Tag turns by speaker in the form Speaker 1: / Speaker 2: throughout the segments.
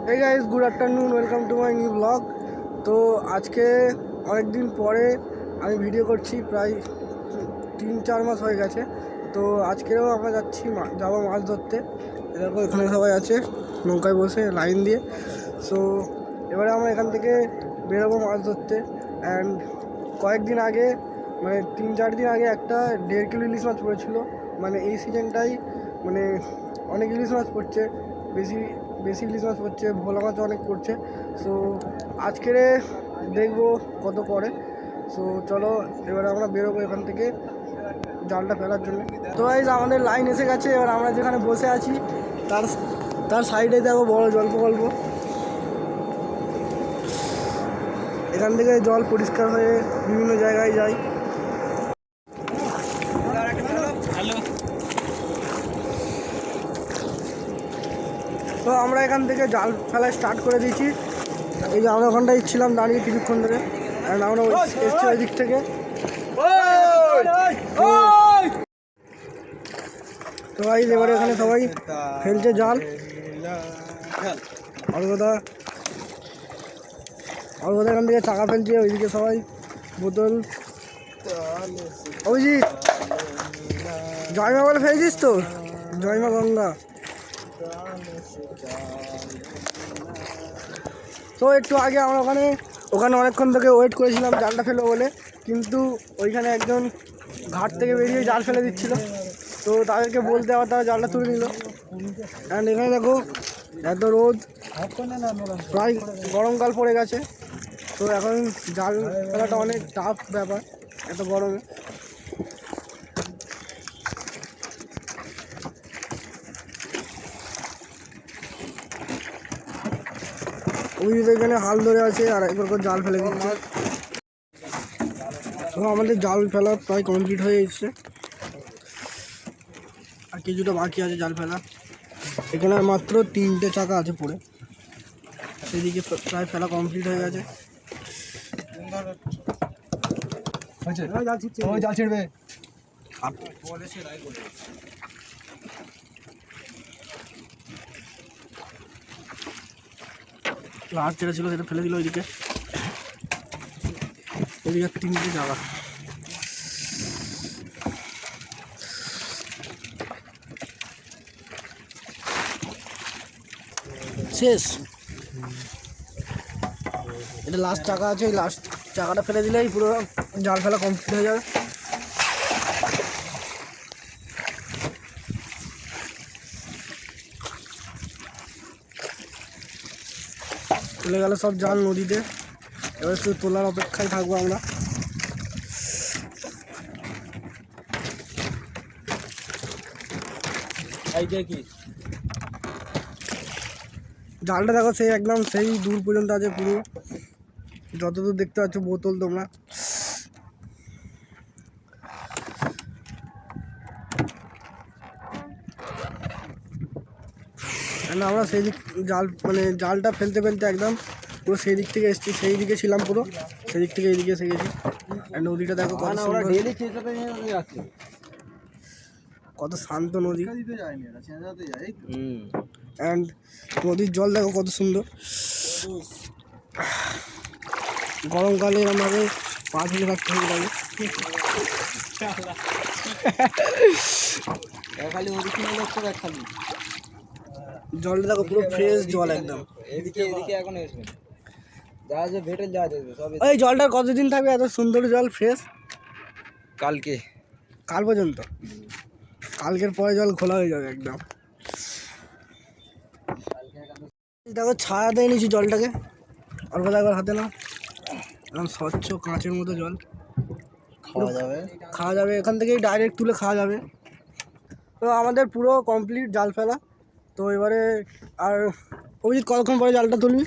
Speaker 1: Hey guys, good afternoon, welcome to my new vlog. তো আজকে অনেক দিন পরে আমি ভিডিও করছি, প্রায় 3-4 মাস হয়ে গেছে। তো আজকেও আমরা যাবো মাছ ধরতে। এরকম এখানে সবাই আছে নৌকায় বসে লাইন দিয়ে। সো এবারে আমরা এখান থেকে বেরোবো মাছ ধরতে। অ্যান্ড কয়েকদিন আগে মানে 3-4 দিন আগে একটা 1.5 কিলো ইলিশ মাছ পড়েছিল। মানে এই সিজনটাই মানে অনেক ইলিশ মাছ পড়ছে, বেশি ইলিশ মাছ পড়ছে, ভোলা মাছ অনেক পড়ছে। সো আজকের দেখবো কত পড়ে। সো চলো এবারে আমরা বেরোবো এখান থেকে জালটা ফেলার জন্য। তো গাইস আমাদের লাইন এসে গেছে। এবার আমরা যেখানে বসে আছি তার সাইডে দেখো বড় জল প্রকল্প। এখান থেকে জল পরিষ্কার হয়ে বিভিন্ন জায়গায় যায়। তো আমরা এখান থেকে জাল ফেলা স্টার্ট করে দিয়েছি। এই যে আমরা ওখানটায় ছিলাম দাঁড়িয়ে কিছুক্ষণ ধরে, আর আমরা এসছি ওই দিক থেকে। তো ভাই এবারে এখানে সবাই ফেলছে জাল। অর্ঘদা এখান থেকে চাকা ফেলছে, ওইদিকে সবাই বোতল। অভিজিৎ জয়মা বলে ফেলছিস তো? জয়মা গঙ্গা। তো একটু আগে আমরা ওখানে অনেকক্ষণ থেকে ওয়েট করেছিলাম জালটা ফেলবো বলে, কিন্তু ওইখানে একজন ঘাট থেকে বেরিয়ে জাল ফেলে দিচ্ছিল। তো তাদেরকে বলতে আবার তারা জালটা তুলে নিল। অ্যান্ড এখানে দেখো এত রোদ, প্রায় গরমকাল পড়ে গেছে। তো এখন জাল ফেলাটা অনেক টাফ ব্যাপার এত গরমে। ওই এখানে হাল ধরে আছে আর একবার করে জাল ফেলে দিচ্ছে। তো আমাদের জাল ফেলা প্রায় কমপ্লিট হয়ে এসছে, আর কিছুটা বাকি আছে জাল ফেলা। এখানে মাত্র 3টে চাকা আছে পড়ে, সেদিকে প্রায় ফেলা কমপ্লিট হয়ে গেছে। জাল ছিড়বে লাস্ট যেটা ছিল সেটা ফেলে দিল ওইদিকে। এদিকে 3টে জায়গা। শেষ, এটা লাস্ট চাকা আছে। এই লাস্ট চাকাটা ফেলে দিলেই পুরো জাল ফেলা কমপ্লিট হয়ে যাবে। চলে গেল সব জাল নদীতে। এবার শুধু তোলার অপেক্ষায় থাকবো আমরা। জালটা দেখো সেই একদম সেই দূর পর্যন্ত আছে, পুরো যতদূর দেখতে পাচ্ছ বোতল তোমরা। আমরা সেই দিক জালটা ফেলতে একদম পুরো সেই দিক থেকে এসেছি, সেই দিকে ছিলাম পুরো, সেই দিক থেকে এইদিকে এসে গেছি। নদীটা দেখো কত শান্ত নদী, অ্যান্ড নদীর জল দেখো কত সুন্দর। গরমকালে আমাকে পা ফেলে রাখতে হবে লাগে। জলটা দেখো পুরো ফ্রেশ জল একদম। এই জলটা কতদিন থাকবে এত সুন্দর জল ফ্রেশ? কাল পর্যন্ত। কালকের পরে জল খোলা হয়ে যাবে একদম। দেখো ছায়া দিয়ে নিয়েছি জলটাকে, অল্প একবার হাতে না, একদম স্বচ্ছ কাঁচের মতো জল। খাওয়া যাবে এখান থেকেই ডাইরেক্ট তুলে খাওয়া যাবে। তো আমাদের পুরো কমপ্লিট জাল ফেলা। তো এবারে আর অভিজিৎ কতক্ষণ পরে জালটা তুলবি?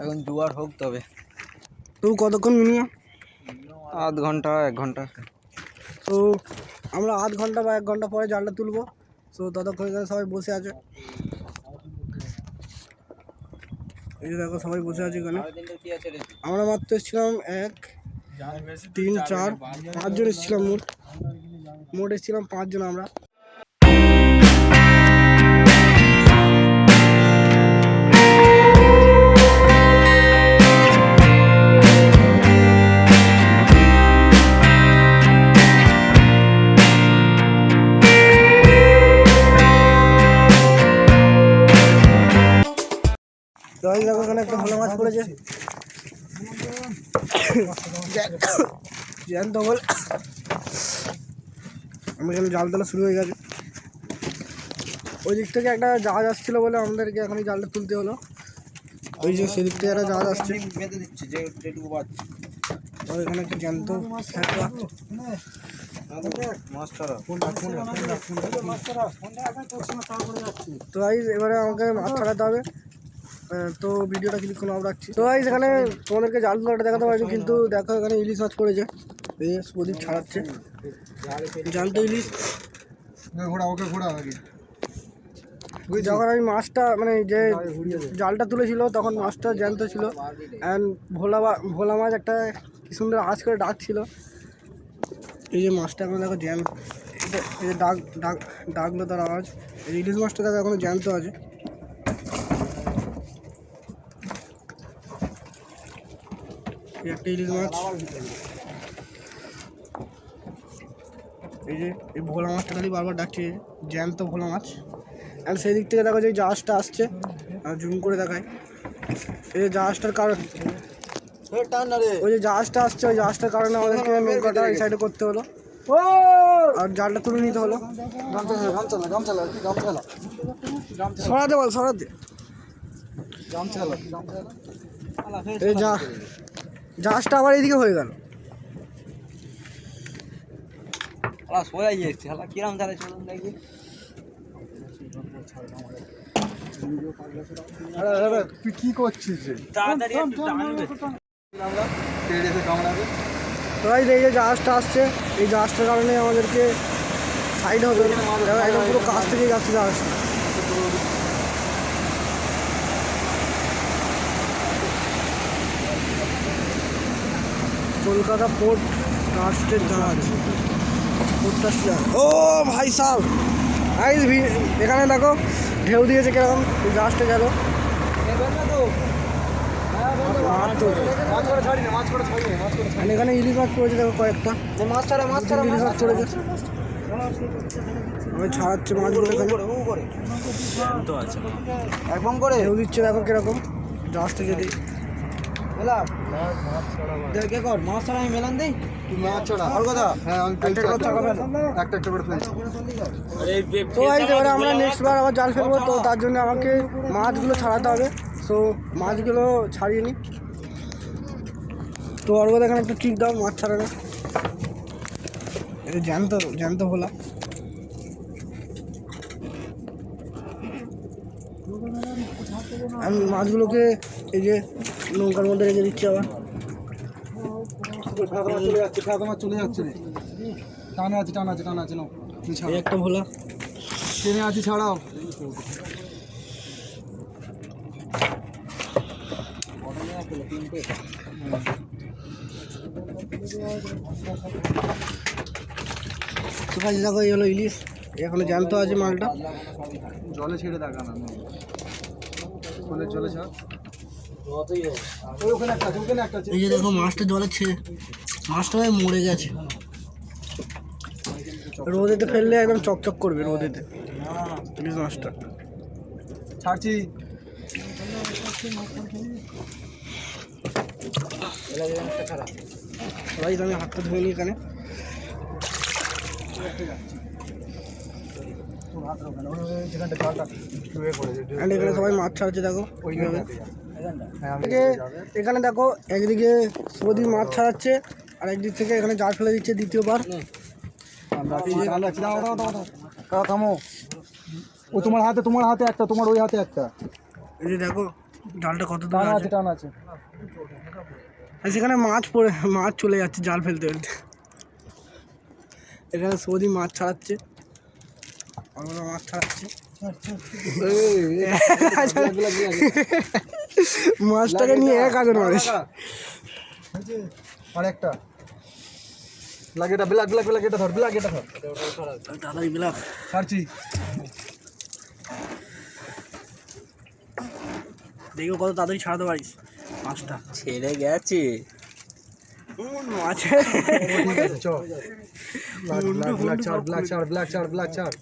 Speaker 2: এখন জোয়ার হোক তবে।
Speaker 1: তুই কতক্ষণ মিনিমাম?
Speaker 2: আধ ঘন্টা 1 ঘন্টা।
Speaker 1: তো আমরা আধ ঘন্টা বা 1 ঘন্টা পরে জালটা তুলবো। তো ততক্ষণ সবাই বসে আছে। এই যে দেখো সবাই বসে আছে এখানে। আমরা মাত্র এসেছিলাম 1, 3, 4, 5 জন এসেছিলাম। মোট এসেছিলাম 5 জন আমরা। তো এই দেখো এখানে একটা ভোলা মাছ পড়েছে, জ্যান্ত বল। আমি এখানে জাল তোলা শুরু হয়ে গেছে। ওই দিক থেকে একটা জাহাজ আসছিলো বলে আমাদেরকে এখন জালটা তুলতে হলো। ওই যে সেদিক থেকে একটা জাহাজ আসছে,
Speaker 2: বেঁধে দিচ্ছি যে যেটুকু পাচ্ছি।
Speaker 1: তো এখানে একটা জ্যান্ত খেলা। তো ভাই এবারে আমাকে মাছ ছাড়াতে হবে, তো ভিডিওটা কিছুক্ষণ অফ রাখছি। তো ভাই এখানে তোমাদেরকে জাল তোলাটা দেখাতে পারিনি, কিন্তু দেখো এখানে ইলিশ মাছ পড়েছে, এই যে প্রদীপ ছাড়াচ্ছে জ্যান্ত ইলিশ।
Speaker 2: ওকে ঘোরা আগে।
Speaker 1: যখন আমি মাছটা মানে যে জালটা তুলেছিল তখন মাছটা জ্যান্ত ছিল, অ্যান্ড ভোলা মাছ একটা কি সুন্দর আওয়াজ করে ডাকছিল। এই যে মাছটা এখন দেখো জ্যান্ত, এই যে ডাকলো তার আওয়াজ। এই ইলিশ মাছটা দেখো এখনো জ্যান্ত আছে। এই একটা ইলিশ মাছ, এই যে এই ভোলা মাছটা খালি বারবার ডাকছে, জ্যান্ত ভোলা মাছ। আর সেই দিক থেকে দেখো যে জাহাজটা আসছে, আর জুম করে দেখায়। এই যে জাহাজটার কারণ, ওই যে জাহাজটা আসছে, ওই জাহাজটার কারণে আমাদেরকে নৌকাটা এই সাইডে করতে হলো আর জালটা তুলে নিতে হলো। সরাতে বল, সরাতে। এই জাহাজটা আবার এইদিকে হয়ে গেল।
Speaker 2: সোয়াই যাচ্ছে কিরম চালে চলুন দেখি।
Speaker 3: তুই কি করছিস?
Speaker 1: তো এই যে জাহাজটা আসছে, এই জাহাজটার কারণে আমাদেরকে সাইড হবে, একদম পুরো কাছ থেকেই যাচ্ছে জাহাজটা। কলকাতা পোর্ট ট্রাস্টের জাহাজ, পোর্ট ট্রাস্ট। ও ভাই সাহেব, এখানে দেখো ঢেউ দিয়েছে কিরকম, জাহাজটা গেল। এখানে ইলিশ মাছ পড়েছে দেখো কয়েকটা, ইলিশ মাছ পড়েছে। আমি ছাড়াচ্ছে মাছগুলো এখানে,
Speaker 2: একদম করে
Speaker 1: ঢেউ দিচ্ছে দেখো কিরকম জাহাজটা যদি।
Speaker 2: দেখে কর মাছ ছাড়া আমি মেলান দেই।
Speaker 3: তুই মাছ ছড়া আর কথা। হ্যাঁ আমি
Speaker 1: একটা
Speaker 3: করে ফেলছি।
Speaker 1: তো এবারে আমরা নেক্সট বার আবার জাল ফেলবো, তো তার জন্য আমাকে মাছগুলো ছাড়াতে হবে। সো মাছগুলো ছাড়িয়ে নিই। তো অর্ঘ এখানে একটা ট্রিক দাও মাছ ছাড়ানো, এটা জ্যান্ত ভোলা। আমি মাছগুলোকে এই যে নৌকার মধ্যে রেখে দিচ্ছি আবার।
Speaker 3: চলে যাচ্ছে রে, টানা আছে নাও
Speaker 1: এই একটা ভোলা
Speaker 3: টেনে আছি, ছাড়াও।
Speaker 1: তো কাছে দেখো এই হলো ইলিশ, এখনো জ্যান্ত আছে মালটা।
Speaker 3: জলে ছেড়ে দেখা না, জলে ছাড়।
Speaker 1: এই যে দেখো মাছটা জলে ছেড়ে, মাছটা ভাই মরে গেছে। রোদেতে ফেললে একদম চকচক করবে রোদেতে ইলিশ মাছটা।
Speaker 3: ছাড়ছি।
Speaker 1: ভাই আমি হাতটা ধুয়ে নিই এখানে। এখানে সবাই মাছ ছাড়ছে দেখো ওইভাবে। এখানে দেখো একদিকে সৌদি মাছ ছাড়াচ্ছে, আর একদিক থেকে এখানে জাল ফেলে দিচ্ছে দ্বিতীয়বার।
Speaker 3: থামো, ও তোমার হাতে একটা, তোমার ওই হাতে একটা।
Speaker 1: এই যে দেখো জালটা কত দূর আছে,
Speaker 3: টান আছে।
Speaker 1: আর সেখানে মাছ চলে যাচ্ছে জাল ফেলতে ফেলতে। এখানে সৌদি মাছ ছাড়াচ্ছে, আমরা মাছ ছাড়াচ্ছে। মাছটাকে নিয়ে এক আজন মানুষ।
Speaker 3: আর একটা লাগেটা ব্ল্যাক এটা ধর, এটা ধর
Speaker 1: দাদাই বিলাক
Speaker 3: ছাড়ছি।
Speaker 1: দেখো কত তাড়াতাড়ি ছাড়াতে পারিস মাছটা।
Speaker 2: ছেড়ে গেছে
Speaker 1: মাছের
Speaker 3: ব্ল্যাক ছাড়।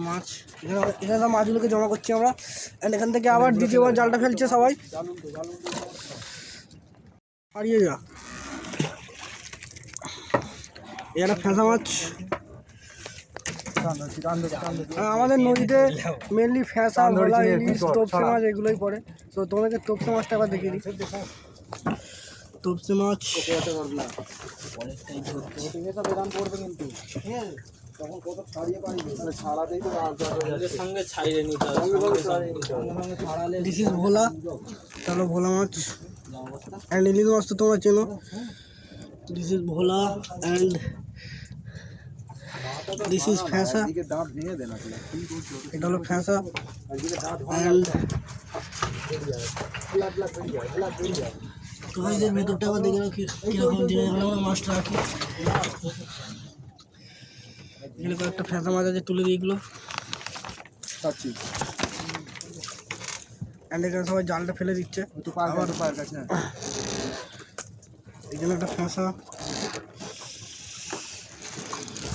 Speaker 1: মাছ এখানে এখানে সব মাছগুলোকে জমা করছি আমরা। অ্যান্ড এখান থেকে আবার দ্বিতীয়বার জালটা ফেলছে সবাই। হারিয়ে যা এটা ফেঁসা মাছ। আমাদের নদীতে মেনলি ফ্যাঁসা, ভোলা, ইলিশ, তোপসে মাছ এগুলোই পড়ে। তো তোমাকে তোপসে মাছটা আবার দেখিয়ে দিই। তোপসে মাছ দিস ইজ ভোলা। চলো ভোলা মাছ অ্যান্ড ইলিশ মাছ তো তোমরা চেনো। দিস ইজ ভোলা অ্যান্ড দিস ইজ ফ্যাঁসা। এটা হলো ফ্যাঁসা অ্যান্ড তোমাদের ভেতরটা আবার দেখে নাও কীরকম জিনিস আমরা মাছটা রাখি। এগুলো কয়েকটা ফ্যাঁসা মাছ আছে, তুলে দিই এগুলো। অ্যান্ড এখানে সবাই জালটা ফেলে দিচ্ছে। এখানে একটা ফ্যাঁসা,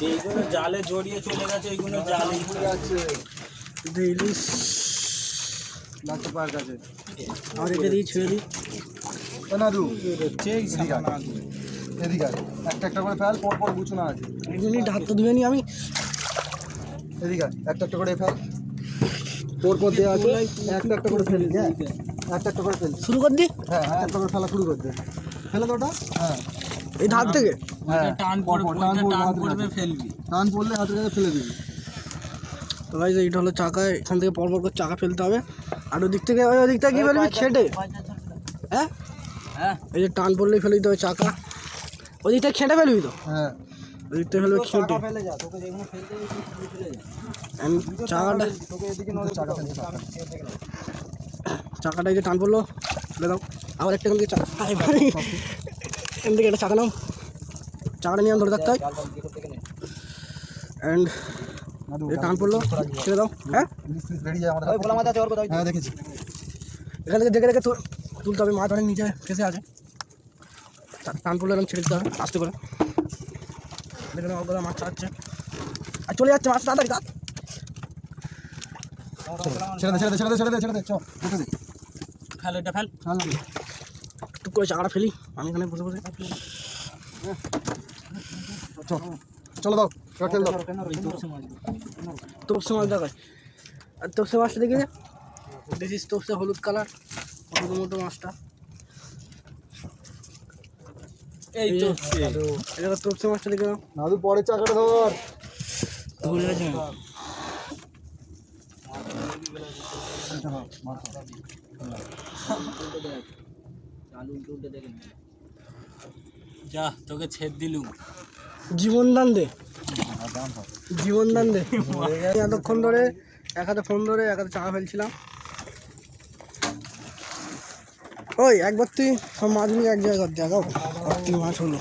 Speaker 2: এইগুলো জালে জড়িয়ে চলে গেছে, এইগুলো জালে
Speaker 1: ইলিশ আর এটা দিয়ে ছেড়ে দিই।
Speaker 3: এদিকে একটা একটা করে ফেল, পর পর গুছানো আছে।
Speaker 1: এক মিনিট হাতটা ধুয়ে নিই আমি।
Speaker 3: এদিকে একটা একটা করে ফেল, পর পর দেওয়া আছে। একটা একটা করে ফেলি, হ্যাঁ একটা একটা করে ফেল।
Speaker 1: শুরু কর দিই।
Speaker 3: হ্যাঁ একটা একটা করে ফেলা শুরু করে দে। ফেলে তোটা, হ্যাঁ
Speaker 1: এই ধার থেকে
Speaker 2: টান পড়বে ফেলবি,
Speaker 3: টান পড়লে হাতের কাছে ফেলে দিবি।
Speaker 1: তো ভাই এইটা হলো চাকা, এখান থেকে পরপর করে চাকা ফেলতে হবে। আর ওদিক থেকে ওই দিকটা কি বলবি খেটে, হ্যাঁ
Speaker 2: হ্যাঁ
Speaker 1: এই যে টান পড়লেই ফেলে দিতে হবে চাকা। ওই দিকটা খেটে ফেলবি তো,
Speaker 3: হ্যাঁ
Speaker 1: ওই দিকটা ফেলবে খেটে।
Speaker 2: ফেলে যা, তোকে যেগুলো ফেলতে হবে ফেলে যা।
Speaker 1: চাকাটা
Speaker 3: তোকে এদিকে নজর চাকা ফেলতে হবে।
Speaker 1: চাকাটা এই যে টান পড়লো ফেলে দাও। আবার একটা এখান থেকে চাকা, এখান থেকে একটা চাকা নাও, চাকাটা নিয়ে ধরে থাকতে হয়। অ্যান্ড টান পড়লো ছেড়ে দাও। হ্যাঁ
Speaker 3: রেডি যায় আমাদের।
Speaker 2: ভোলা মাছ আছে ওর কোথায়?
Speaker 3: হ্যাঁ দেখেছি।
Speaker 1: এখান থেকে দেখে দেখে তুলতে হবে, মাছ অনেক নিচে ফেসে আছে। টান পড়লে এরকম ছেড়ে দিতে হবে আস্তে করে। দেখে নাও মাছ চাচ্ছে আর চলে যাচ্ছে মাছ, তাড়াতাড়ি কাট।
Speaker 3: ছেড়ে দে ছেড়ে দে ছেড়ে দে ছেড়ে দে ছেড়ে দে, চল ঢুকে দে।
Speaker 2: ফেল এটা ফেল।
Speaker 1: টুক করে চাকাটা ফেলি আমি এখানে বসে বসে।
Speaker 3: চল চলো দাও, তেল দাও।
Speaker 1: তোপসে মাছ দেখায়, আর তোপসে মাছটা দেখি যে দেখিস, তোপসে হলুদ কালার, হলুদ মোটো মাছটা।
Speaker 2: এই তো
Speaker 1: এটা তোপসে মাছটা দেখে নাও,
Speaker 3: নাদু পরে চাকাটা ধর।
Speaker 1: ধরে গেছে
Speaker 2: যা, তোকে ছেদ দিলুম।
Speaker 1: জীবন দান দে, জীবন দান দে। এতক্ষণ ধরে এক হাতে ফোন ধরে এক হাতে চাকা ফেলছিলাম। ওই একবার তুই সব মাছগুলো এক জায়গায় দেখাও, কতটি মাছ হলো।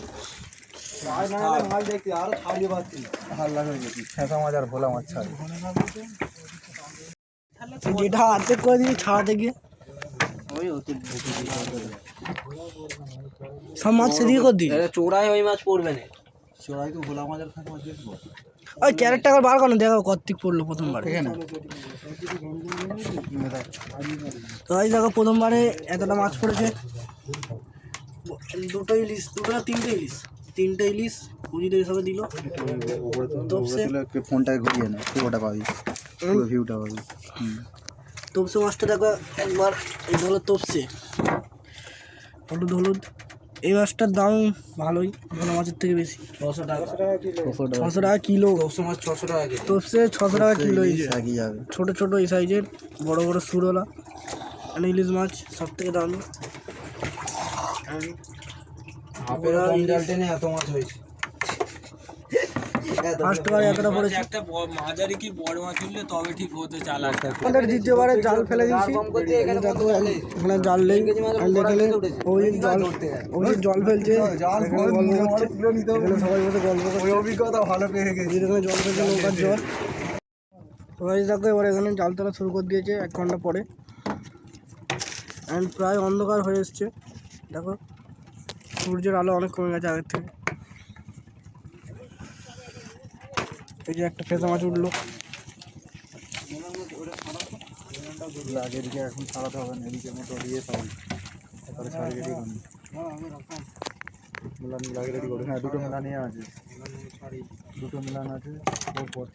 Speaker 3: মাছ দেখতে আরো ছাড়িয়ে পাচ্ছি, হাল্লা হয়ে গেছি। ফেঁসা মাছ আর ভোলা মাছ ছাড়।
Speaker 1: যেটা হাতে করে দিবি ছাড়াতে গিয়ে সব মাছ সেদিকে করে দিই।
Speaker 2: চোরাই ওই মাছ পড়বে না।
Speaker 3: চড়াই তো ভোলা মাছ আর ফেঁসা মাছ দেখবো।
Speaker 1: ওই ক্যারেটটা একবার বার করো, দেখাও কর্তিক পড়লো প্রথমবার।
Speaker 3: এখানে
Speaker 1: তো এই দেখো প্রথমবারে এতটা মাছ পড়েছে। দুটো ইলিশ, দুটো না তিনটে ইলিশ, তিনটে ইলিশ পুজিতে হিসাবে দিল। তোপসে
Speaker 3: ফোনটা ঘুরিয়ে না, পুরোটা পাবি, পুরো ভিউটা পাবি।
Speaker 1: তোপসে মাছটা দেখো একবার, এই হলো তোপসে হলুদ হলুদ। এই মাছটার দাম ভালোই, ভোলা মাছের থেকে বেশি।
Speaker 2: 600 টাকা
Speaker 1: 600 টাকা কিলো।
Speaker 2: তোপসে মাছ 600 টাকা কেজি।
Speaker 1: তোপসে 600 টাকা কিলো। এই যে
Speaker 3: এগিয়ে যাবে।
Speaker 1: ছোটো ছোটো এই সাইজের, বড় বড় সুরলা। আর ইলিশ মাছ সব থেকে দামি।
Speaker 2: হাফের কম জাল টেনে এত মাছ হয়েছে।
Speaker 1: ফার্স্ট বার এতটা পড়েছে।
Speaker 2: একটা মাঝারি কি বড় মাছ উঠলে তবে ঠিক হতে চালা।
Speaker 1: আমাদের দ্বিতীয়বারে জাল ফেলে দিয়েছি। এখানে দেখো এখানে জাল নেই, আর এখানে অভিজিৎ জল ফেলছে, এখানে গল্প করছে, এখানে সবাই বসে গল্প করছে।
Speaker 3: অভিজ্ঞতা ভালো পেয়ে গেছি।
Speaker 1: এখানে জল ফেলছে, নৌকার জল। সবাই দেখো এবার এখানে জাল তোলা শুরু করে দিয়েছে 1 ঘন্টা পরে। অ্যান্ড প্রায় অন্ধকার হয়ে এসছে। দেখো সূর্যের আলো অনেক কমে গেছে আগের থেকে। এই যে একটা ফেঁসা মাছ উঠলো,
Speaker 3: আগে এদিকে এখন ছাড়াতে হবে না, এদিকে মোটর দিয়ে সবাই তারপরে ছাড়ি রেডি করুন। মিলান লাগে রেডি করুন। হ্যাঁ দুটো মিলান আছে, দুটো মিলান আছে পর।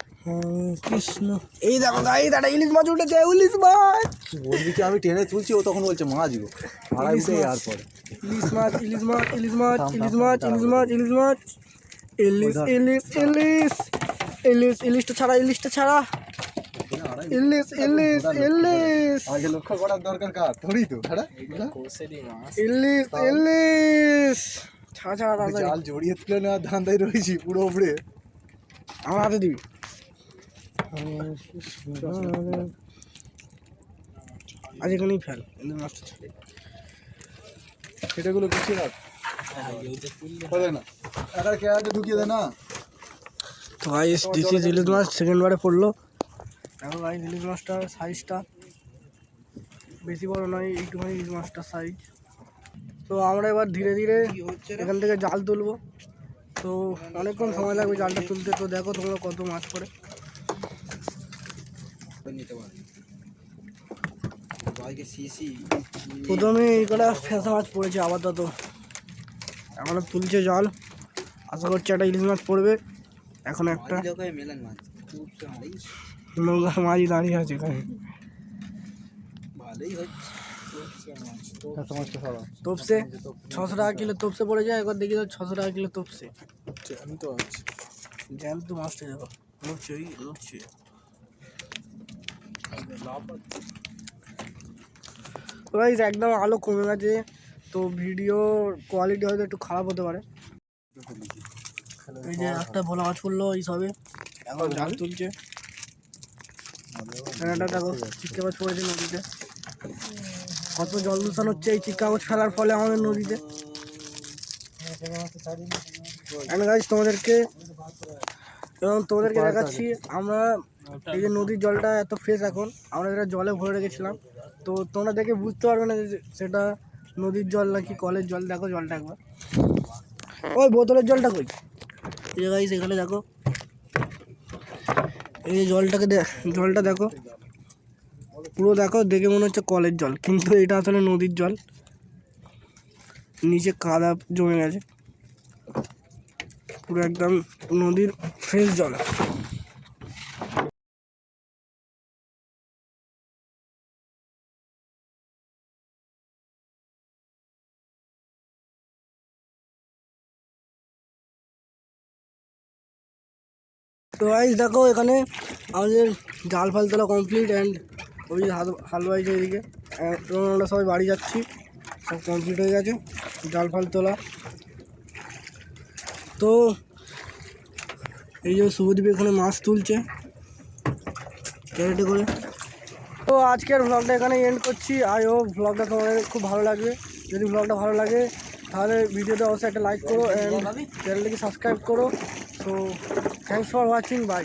Speaker 1: কৃষ্ণ, এই দেখো গাই দাদা ইলিশ মাছ উঠেছে, ইলিশ মাছ।
Speaker 3: বলবি কি আমি টেনে তুলছি, ও তখন বলছে মাছ গো ভাড়া দিতে। আর পরে
Speaker 1: ইলিশ মাছ, ইলিশ মাছ, ইলিশ মাছ, ইলিশ মাছ, ইলিশ মাছ, ইলিশ মাছ, ইলিশ ইলিশ ইলিশ ইলিশ, ইলিশটা ছাড়া, ইলিশটা ছাড়া, ইলিশ ইলিশ ইলিশ,
Speaker 3: আগে লক্ষ্য করার দরকার কার, তোরই তো। হ্যাঁ
Speaker 1: ইলিশ ইলিশ ছাড়া ছাড়া তাড়াতাড়ি।
Speaker 3: জাল জড়িয়ে তুলে নেওয়ার ধান্দায় রয়েছি পুরো উপরে।
Speaker 1: আমার হাতে দিবি। আজ এখানেই ফেল, ইলিশ মাছটা ছাড়ে।
Speaker 3: সেটাগুলো কিছু রাখ না, একার কে আগে ঢুকিয়ে দে না।
Speaker 1: তো guys this is ilish maach, second বারে পড়লো। দেখো গাইস ইলিশ মাছটার সাইজটা বেশি বড় নয়, একটুখানি ইলিশ মাছটার সাইজ। তো আমরা এবার ধীরে ধীরে এখান থেকে জাল তুলবো। তো অনেকক্ষণ সময় লাগবে জালটা তুলতে। তো দেখো তোমরা কত মাছ পড়ে। প্রথমে এই কটা ফেঁসা মাছ পড়েছে আপাতত, এখনো তুলছে জল। আশা করছি একটা ইলিশ মাছ পড়বে। এখন একটা নৌকা মাঝি দাঁড়িয়ে আছে এখানে। তপসে 600 টাকা কিলো তপসে পড়ে যায়। একবার দেখি তো 600 টাকা কিলো তপসে। জ্যান্ত মাছটা দেখো, নড়ছে নড়ছে। গাইস একদম আলো কমে গেছে, তো ভিডিওর কোয়ালিটি হয়তো একটু খারাপ হতে পারে। এই যে একটা ভোলা মাছ পড়লো এই সবে, এখন জাল তুলছে। একটা দেখো চিক্কা মাছ পড়েছে নদীতে। কত জল দূষণ হচ্ছে এই চিক্কা মাছ ফেলার ফলে আমাদের নদীতে। গাইস তোমাদেরকে দেখাচ্ছি আমরা এই যে নদীর জলটা এত ফ্রেশ। এখন আমরা যেটা জলে ভরে রেখেছিলাম, তো তোমরা দেখে বুঝতে পারবে না যে সেটা নদীর জল নাকি কলের জল। দেখো জলটা একবার, ওই বোতলের জলটা কই। এই গাইস এখানে দেখো, এই যে জলটা দেখো পুরো, দেখো দেখে মনে হচ্ছে কলের জল, কিন্তু এটা আসলে নদীর জল। নিচে কাদা জমে গেছে, পুরো একদম নদীর ফ্রেশ জল। তো গাইস দেখো এখানে আমাদের জাল ফাল তোলা কমপ্লিট। অ্যান্ড ওই যে হালুয়াই যে এদিকে, এবং আমরা সবাই বাড়ি যাচ্ছি, সব কমপ্লিট হয়ে গেছে জাল ফাল তোলা। তো এই যে শুভদীপ এখানে মাছ তুলছে ক্যারেটে করে। তো আজকের ভ্লগটা এখানে এন্ড করছি। আই হোপ ভ্লগটা তোমাদের খুব ভালো লাগবে। যদি ভ্লগটা ভালো লাগে তাহলে ভিডিওতে অবশ্যই একটা লাইক করো, অ্যান্ড চ্যানেলটিকে সাবস্ক্রাইব করো। So thanks for watching, by.